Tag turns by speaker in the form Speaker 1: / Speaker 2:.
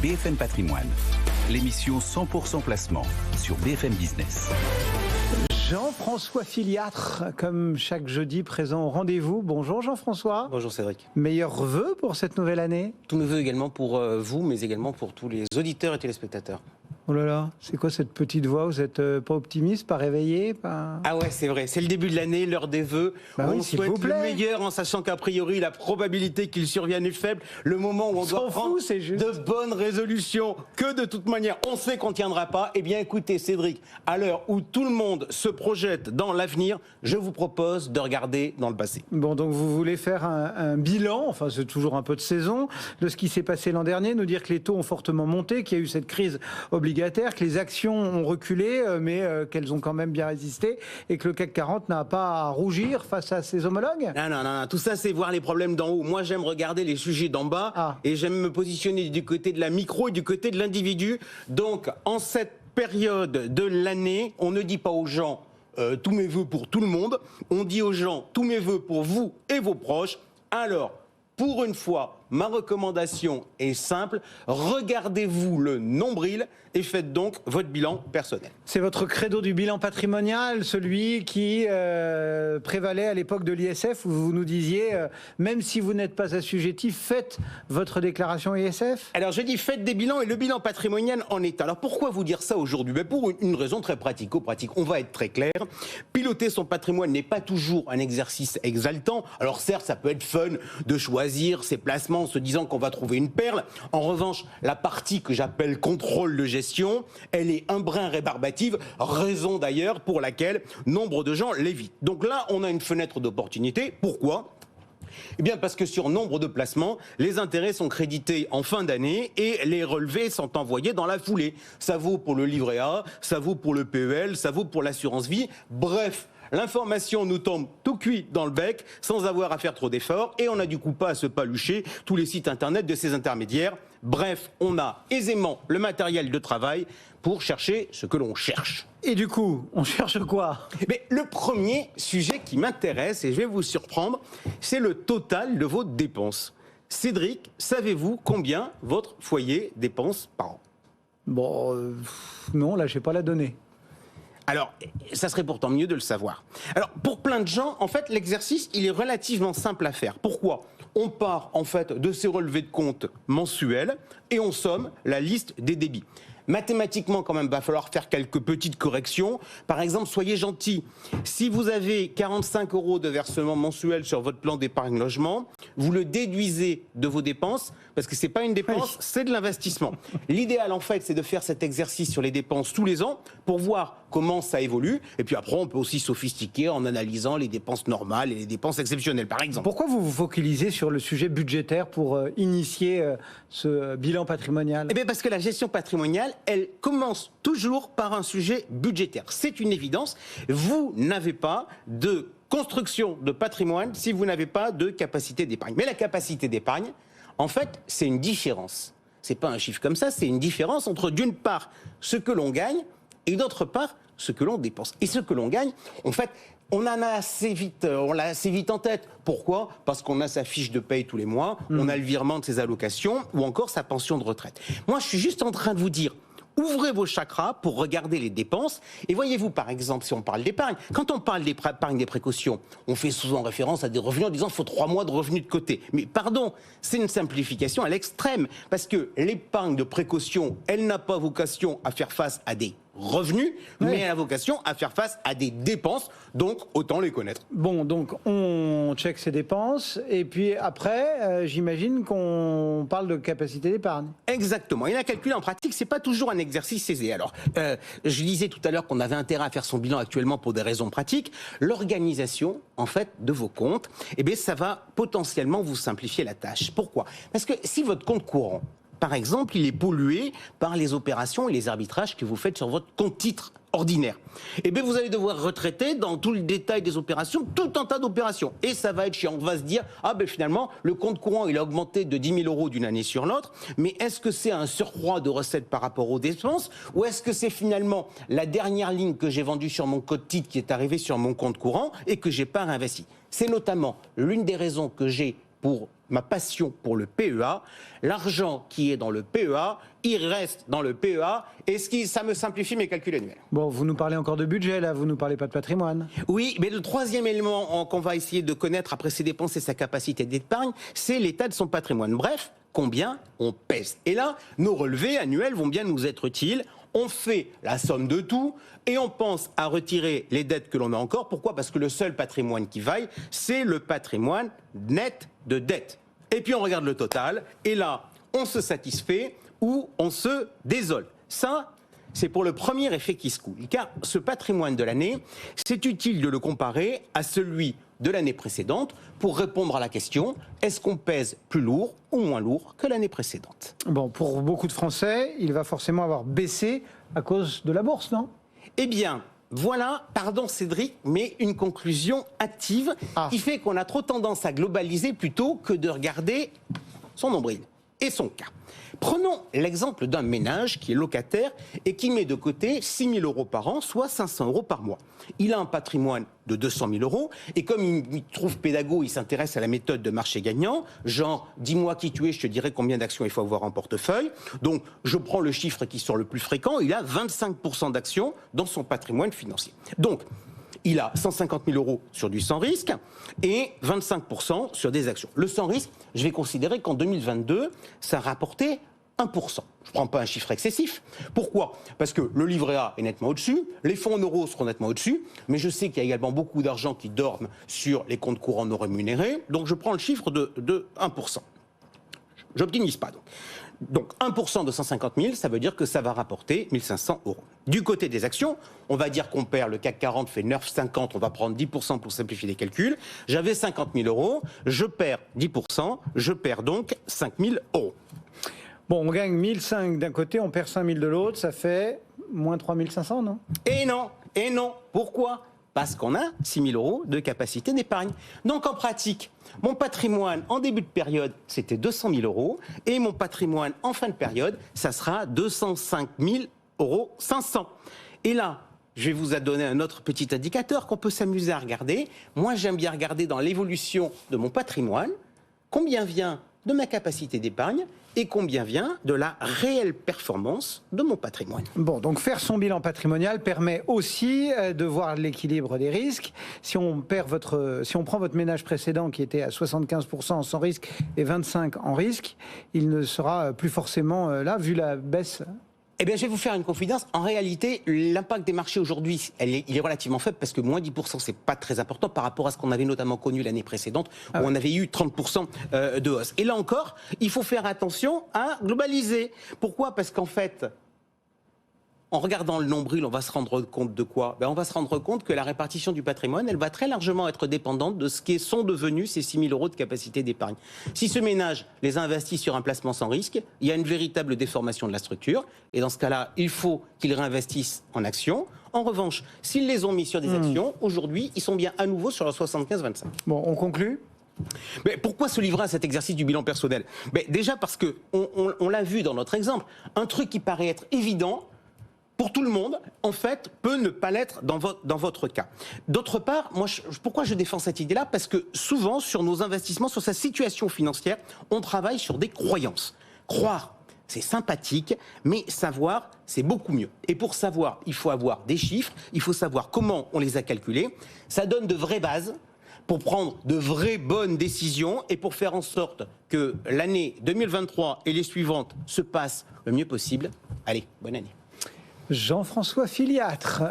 Speaker 1: BFM Patrimoine, l'émission 100% placement sur BFM Business.
Speaker 2: Jean-François Filiatre, comme chaque jeudi, présent au rendez-vous. Bonjour Jean-François.
Speaker 3: Bonjour Cédric.
Speaker 2: Meilleurs vœux pour cette nouvelle année?
Speaker 3: Tous mes vœux également pour vous, mais également pour tous les auditeurs et téléspectateurs.
Speaker 2: Oh là là, c'est quoi cette petite voix? Vous n'êtes pas optimiste, pas réveillé, pas...
Speaker 3: Ah ouais, c'est vrai, c'est le début de l'année, l'heure des vœux. On souhaite le meilleur en sachant qu'a priori la probabilité qu'il survienne est faible. Le moment où on doit prendre de bonnes résolutions, que de toute manière on sait qu'on ne tiendra pas. Eh bien écoutez Cédric, à l'heure où tout le monde se projette dans l'avenir, je vous propose de regarder dans le passé.
Speaker 2: Bon, donc vous voulez faire un bilan, enfin c'est toujours un peu de saison, de ce qui s'est passé l'an dernier, nous dire que les taux ont fortement monté, qu'il y a eu cette crise obligatoire, que les actions ont reculé, mais qu'elles ont quand même bien résisté, et que le CAC 40 n'a pas à rougir face à ses homologues?
Speaker 3: Non, tout ça c'est voir les problèmes d'en haut. Moi j'aime regarder les sujets d'en bas, et j'aime me positionner du côté de la micro et du côté de l'individu. Donc en cette période de l'année, on ne dit pas aux gens tous mes vœux pour tout le monde, on dit aux gens tous mes vœux pour vous et vos proches. Alors, pour une fois, ma recommandation est simple, regardez-vous le nombril et faites donc votre bilan personnel.
Speaker 2: C'est votre credo du bilan patrimonial, celui qui prévalait à l'époque de l'ISF, où vous nous disiez, même si vous n'êtes pas assujetti, faites votre déclaration ISF?
Speaker 3: Alors je dis faites des bilans et le bilan patrimonial en est. Alors pourquoi vous dire ça aujourd'hui? Pour une raison très pratico-pratique. On va être très clair. Piloter son patrimoine n'est pas toujours un exercice exaltant. Alors certes, ça peut être fun de choisir ses placements en se disant qu'on va trouver une perle. En revanche, la partie que j'appelle contrôle de gestion, elle est un brin rébarbative, raison d'ailleurs pour laquelle nombre de gens l'évitent. Donc là, on a une fenêtre d'opportunité. Pourquoi ? Eh bien parce que sur nombre de placements, les intérêts sont crédités en fin d'année et les relevés sont envoyés dans la foulée. Ça vaut pour le livret A, ça vaut pour le PEL, ça vaut pour l'assurance vie. Bref, l'information nous tombe tout cuit dans le bec sans avoir à faire trop d'efforts et on n'a du coup pas à se palucher tous les sites internet de ces intermédiaires. Bref, on a aisément le matériel de travail pour chercher ce que l'on cherche.
Speaker 2: Et du coup, on cherche quoi?
Speaker 3: Mais le premier sujet qui m'intéresse, et je vais vous surprendre, c'est le total de vos dépenses. Cédric, savez-vous combien votre foyer dépense par an?
Speaker 2: Bon, non, là, je n'ai pas la donnée.
Speaker 3: Alors, ça serait pourtant mieux de le savoir. Alors, pour plein de gens, en fait, l'exercice, il est relativement simple à faire. Pourquoi ? On part, en fait, de ces relevés de compte mensuels et on somme la liste des débits. Mathématiquement, quand même, va falloir faire quelques petites corrections. Par exemple, soyez gentils. Si vous avez 45 € de versement mensuel sur votre plan d'épargne logement, vous le déduisez de vos dépenses, parce que c'est pas une dépense, c'est de l'investissement. L'idéal, en fait, c'est de faire cet exercice sur les dépenses tous les ans pour voir comment ça évolue. Et puis après, on peut aussi sophistiquer en analysant les dépenses normales et les dépenses exceptionnelles, par exemple.
Speaker 2: Pourquoi vous vous focalisez sur le sujet budgétaire pour initier ce bilan patrimonial?
Speaker 3: Eh bien, parce que la gestion patrimoniale, elle commence toujours par un sujet budgétaire. C'est une évidence. Vous n'avez pas de construction de patrimoine si vous n'avez pas de capacité d'épargne. Mais la capacité d'épargne, en fait, c'est une différence. C'est pas un chiffre comme ça, c'est une différence entre, d'une part, ce que l'on gagne et d'autre part, ce que l'on dépense. Et ce que l'on gagne, en fait, on l'a assez vite en tête. Pourquoi ? Parce qu'on a sa fiche de paye tous les mois, on a le virement de ses allocations ou encore sa pension de retraite. Moi, je suis juste en train de vous dire, ouvrez vos chakras pour regarder les dépenses. Et voyez-vous, par exemple, si on parle d'épargne, quand on parle d'épargne des précautions, on fait souvent référence à des revenus en disant qu'il faut 3 mois de revenus de côté. Mais pardon, c'est une simplification à l'extrême. Parce que l'épargne de précaution, elle n'a pas vocation à faire face à des revenus, mais elle a vocation à faire face à des dépenses, donc autant les connaître.
Speaker 2: Bon, donc on check ses dépenses, et puis après, j'imagine qu'on parle de capacité d'épargne.
Speaker 3: Exactement, et la calculer en pratique, c'est pas toujours un exercice aisé. Alors, je disais tout à l'heure qu'on avait intérêt à faire son bilan actuellement pour des raisons pratiques. L'organisation, en fait, de vos comptes, eh bien, ça va potentiellement vous simplifier la tâche. Pourquoi ? Parce que si votre compte courant, par exemple, il est pollué par les opérations et les arbitrages que vous faites sur votre compte titre ordinaire. Eh bien, vous allez devoir retraiter dans tout le détail des opérations, tout un tas d'opérations. Et ça va être chiant. On va se dire, finalement, le compte courant, il a augmenté de 10 000 € d'une année sur l'autre. Mais est-ce que c'est un surcroît de recettes par rapport aux dépenses? Ou est-ce que c'est finalement la dernière ligne que j'ai vendue sur mon compte titre qui est arrivée sur mon compte courant et que j'ai pas réinvesti? C'est notamment l'une des raisons que j'ai pour ma passion pour le PEA. L'argent qui est dans le PEA, il reste dans le PEA, et ça me simplifie mes calculs annuels.
Speaker 2: Bon, vous nous parlez encore de budget, là, vous nous parlez pas de patrimoine.
Speaker 3: Oui, mais le troisième élément qu'on va essayer de connaître après ses dépenses et sa capacité d'épargne, c'est l'état de son patrimoine. Bref, combien on pèse. Et là, nos relevés annuels vont bien nous être utiles. On fait la somme de tout et on pense à retirer les dettes que l'on a encore. Pourquoi ? Parce que le seul patrimoine qui vaille, c'est le patrimoine net de dettes. Et puis on regarde le total, et là, on se satisfait ou on se désole. Ça, c'est pour le premier effet qui se coule. Car ce patrimoine de l'année, c'est utile de le comparer à celui de l'année précédente pour répondre à la question, est-ce qu'on pèse plus lourd ou moins lourd que l'année précédente ?
Speaker 2: Bon, pour beaucoup de Français, il va forcément avoir baissé à cause de la bourse, non ?
Speaker 3: Eh bien, voilà, pardon Cédric, mais une conclusion hâtive qui fait qu'on a trop tendance à globaliser plutôt que de regarder son nombril et son cas. Prenons l'exemple d'un ménage qui est locataire et qui met de côté 6 000 euros par an, soit 500 euros par mois. Il a un patrimoine de 200 000 euros et comme il trouve pédago, il s'intéresse à la méthode de marché gagnant, genre dis-moi qui tu es, je te dirai combien d'actions il faut avoir en portefeuille. Donc je prends le chiffre qui sort le plus fréquent, il a 25% d'actions dans son patrimoine financier. Donc il a 150 000 euros sur du sans risque et 25% sur des actions. Le sans risque, je vais considérer qu'en 2022, ça rapportait 1%. Je ne prends pas un chiffre excessif. Pourquoi ? Parce que le livret A est nettement au-dessus, les fonds en euros seront nettement au-dessus, mais je sais qu'il y a également beaucoup d'argent qui dorment sur les comptes courants non rémunérés, donc je prends le chiffre de 1%. J'optimise pas donc. Donc 1% de 150 000, ça veut dire que ça va rapporter 1 500 euros. Du côté des actions, on va dire qu'on perd, le CAC 40 fait 9,50, on va prendre 10% pour simplifier les calculs. J'avais 50 000 euros, je perds 10%, je perds donc 5 000 euros.
Speaker 2: Bon, on gagne 1 500 d'un côté, on perd 5 000 de l'autre, ça fait moins 3 500, non ?
Speaker 3: Et non. Pourquoi ? Parce qu'on a 6 000 euros de capacité d'épargne. Donc en pratique, mon patrimoine en début de période, c'était 200 000 euros, et mon patrimoine en fin de période, ça sera 205 000 euros 500. Et là, je vais vous donner un autre petit indicateur qu'on peut s'amuser à regarder. Moi, j'aime bien regarder dans l'évolution de mon patrimoine, combien vient de ma capacité d'épargne et combien vient de la réelle performance de mon patrimoine.
Speaker 2: Bon, donc faire son bilan patrimonial permet aussi de voir l'équilibre des risques. Si on prend votre ménage précédent qui était à 75% sans risque et 25% en risque, il ne sera plus forcément là, vu la baisse.
Speaker 3: Eh bien, je vais vous faire une confidence. En réalité, l'impact des marchés aujourd'hui, il est relativement faible parce que moins 10%, c'est pas très important par rapport à ce qu'on avait notamment connu l'année précédente où on avait eu 30% de hausse. Et là encore, il faut faire attention à globaliser. Pourquoi ? Parce qu'en fait, en regardant le nombril, on va se rendre compte de quoi ? On va se rendre compte que la répartition du patrimoine, elle va très largement être dépendante de ce qui sont devenus ces 6 000 euros de capacité d'épargne. Si ce ménage les investit sur un placement sans risque, il y a une véritable déformation de la structure. Et dans ce cas-là, il faut qu'ils réinvestissent en actions. En revanche, s'ils les ont mis sur des actions, aujourd'hui, ils sont bien à nouveau sur le 75-25.
Speaker 2: Bon, on conclut ?
Speaker 3: Mais pourquoi se livrer à cet exercice du bilan personnel ? Déjà parce qu'on l'a vu dans notre exemple, un truc qui paraît être évident, pour tout le monde, en fait, peut ne pas l'être dans votre cas. D'autre part, pourquoi je défends cette idée-là ? Parce que souvent, sur nos investissements, sur sa situation financière, on travaille sur des croyances. Croire, c'est sympathique, mais savoir, c'est beaucoup mieux. Et pour savoir, il faut avoir des chiffres, il faut savoir comment on les a calculés. Ça donne de vraies bases pour prendre de vraies bonnes décisions et pour faire en sorte que l'année 2023 et les suivantes se passent le mieux possible. Allez, bonne année.
Speaker 2: Jean-François Filiatre.